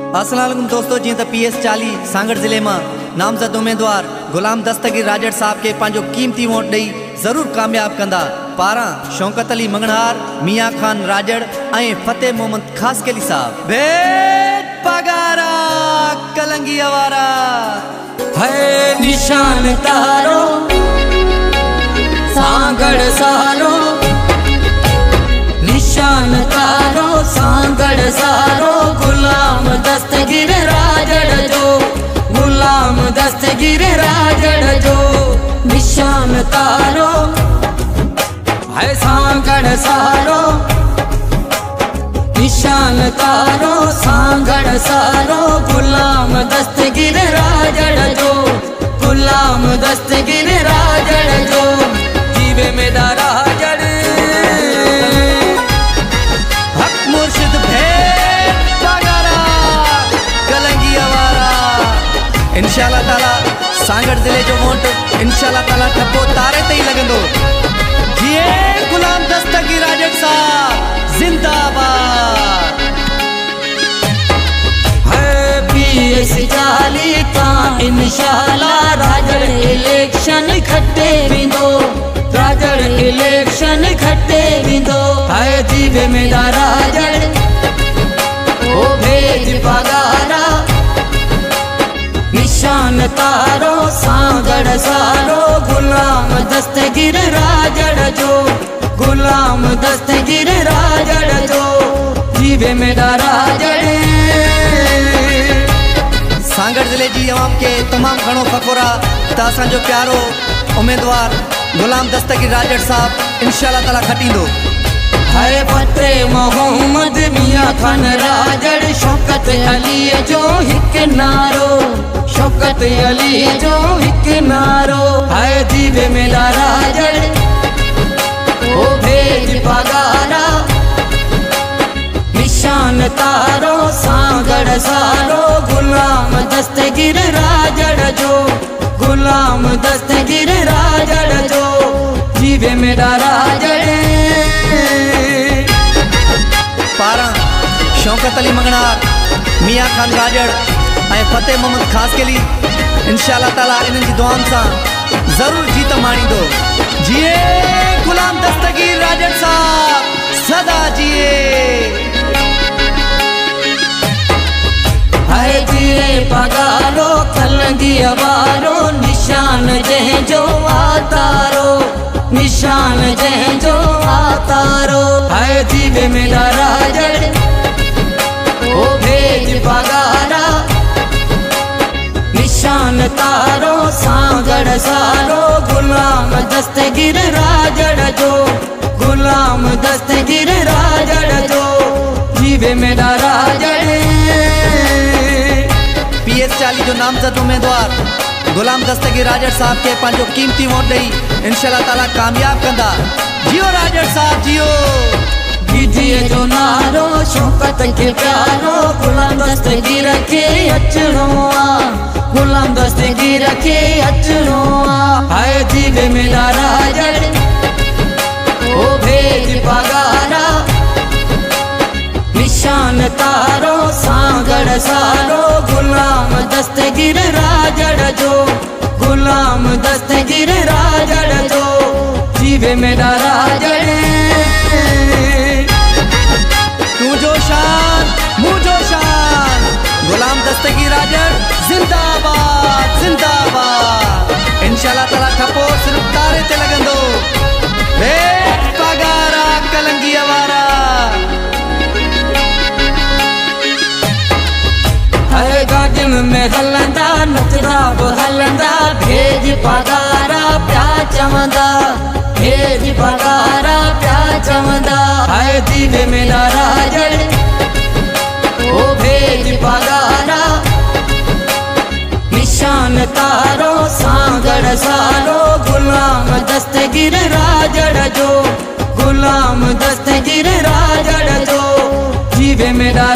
अस्सलाम वालेकुम दोस्तों, जी PS40 सांगड़ जिले में नामजद उम्मीदवार गुलाम दस्तगीर राजड़ साहब के पांचो कीमती वोट दई जरूर कामयाब कंदा। पारा शौकत अली मंगनहार, मियाँ खान राजड़ ऐं फतेह मोहम्मद खासकेली साहब। भेट पगारा कलंगी अवारा है निशान तारो सांगड़ सारो, निशान तारो सांगड़ सारो, गुलाम दस्तगीर राजड़ जो, गुलाम दस्तगीर राजड़ जो। निशान तारो है सांगड़ सारो, निशान तारो सांगड़ सारो, गुलाम दस्तगीर राजड़ जो, गुलाम दस्तगीर राजड़ जो। जीवे मेरा राजड़ हक मुर्शिद भेट पगारा कलंगी अवारा। इंशाल्लाह ताला सांगड़ जिले जो वोट इंशाल्लाह ताला ठप्पो तारे ते ही लगंदो। जिए गुलाम दस्तगीर राजड़ साहब जिंदाबाद। है PS40 का इंशाल्लाह राजड़ इलेक्शन खट्टे बिंदो, राजड़ इलेक्शन खट्टे बिंदो। है जीवे मेरा राजड़ ओ भेज पगारा, निशान तारो सांगड़ सारो, गुलाम दस्तगीर राजड़ जो, गुलाम दस्तगीर राजड़ जो। जीवे मेरा राजड़। सांगड़ जिले जी अवाम के तमाम घणो फकोरा त असांजो प्यारो उम्मीदवार गुलाम दस्तगीर राजड़ साहब इंशाल्लाह ताला खटींदो। है फतेह मोहम्मद मियाँ खान राजड़, शौकत अली जो हिक नारो, शौकत अली जो हिक नारो। है जीवे मेरा राजड़ ओ भेज पगारा, निशान तारो सांगड़ सारो, गुलाम दस्तगीर राजड़ जो, गुलाम दस्तगीर राजड़ जो। जीवे मेरा राजड़। पारा शौकत अली मंगनार, मियाँ खान राजड़ ऐं फतेह मोहम्मद खासकेली इंशाल्लाह ताला इन्हनि जी दुआउनि सां जरूर जीत माणींदो। जिए गुलाम दस्तगीर राजड़ साहब सदा जिए। है जिए पगारो कलंगी अवारो, निशान जह जो आतारो, निशान जह जो आतारो। है जीवे मेरा राजड़ ओ भेज पगारा, निशान तारो सांगड़ सारो, गुलाम दस्तगीर राजड़ जो, गुलाम दस्तगीर राजड़ जो। जीवे मेरा राजड़। PS40 जो नामजद उम्मीदवार गुलाम दस्तगीर राजड़ साहब के पांचो कीमती वोट दई इंशाल्लाह ताला कामयाब कंदा। जियो राजड़ साहब जियो। जीजिए जो नारो शौकत के प्यारो, गुलाम दस्तगीर के अचणो आ, गुलाम दस्तगीर के अचणो आ। है जीवे मेरा राजड़ ओ भेज पगारा, निशान तारो सांगड़ सारो, गुलाम दस्तगीर राजड़ जो, गुलाम दस्तगीर राजड़ जो। जीवे मेरा राजड़। तू जो शान मुँह जो शान, गुलाम दस्तगीर राजड़ जिंदाबाद जिंदाबाद। इंशाल्लाह ताला ठप्पो सिर्फ तारे ते लगंदो। भेट पगारा कलंगी अवारा। है गार्डन में हलंदा नचदा बि हलंदा, भेज पगारा प्या चवंदा, भेज पगारा प्या चवंदा। है जीवे मेरा राजड़ ओ भेज पगारा, निशान तारो सांगड़ सारो, गुलाम दस्तगीर राजड़ जो, गुलाम दस्तगीर राजड़ जो। जीवे मेरा